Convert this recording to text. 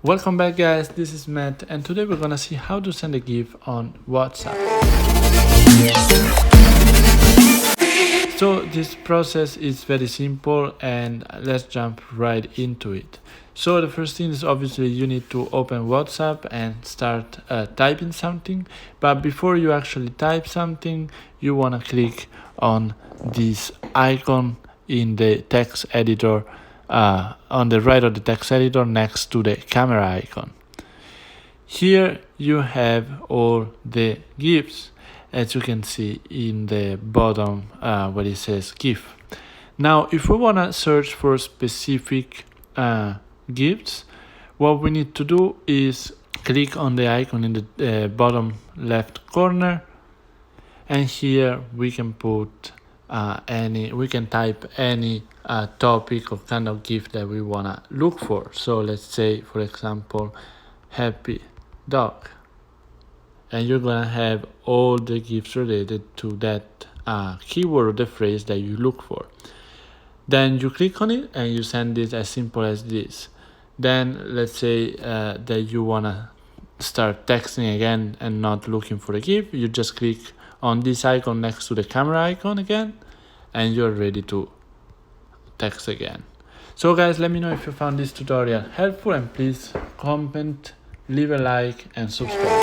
Welcome back guys, this is Matt and today we're gonna see how to send a GIF on WhatsApp. So this process is very simple and let's jump right into it. So the first thing is obviously you need to open WhatsApp and start typing something, but before you actually type something you wanna click on this icon in the text editor on the right of the text editor next to the camera icon. Here you have all the GIFs, as you can see in the bottom where it says GIF. Now if we want to search for specific GIFs, what we need to do is click on the icon in the bottom left corner, and here we can put we can type any topic or kind of GIF that we want to look for. So let's say, for example, happy dog, and you're gonna have all the GIFs related to that keyword or the phrase that you look for. Then you click on it and you send it as simple as this. Then let's say that you wanna start texting again and not looking for a GIF, you just click on this icon next to the camera icon again and you're ready to text again. So guys, let me know if you found this tutorial helpful, and please comment, leave a like and subscribe.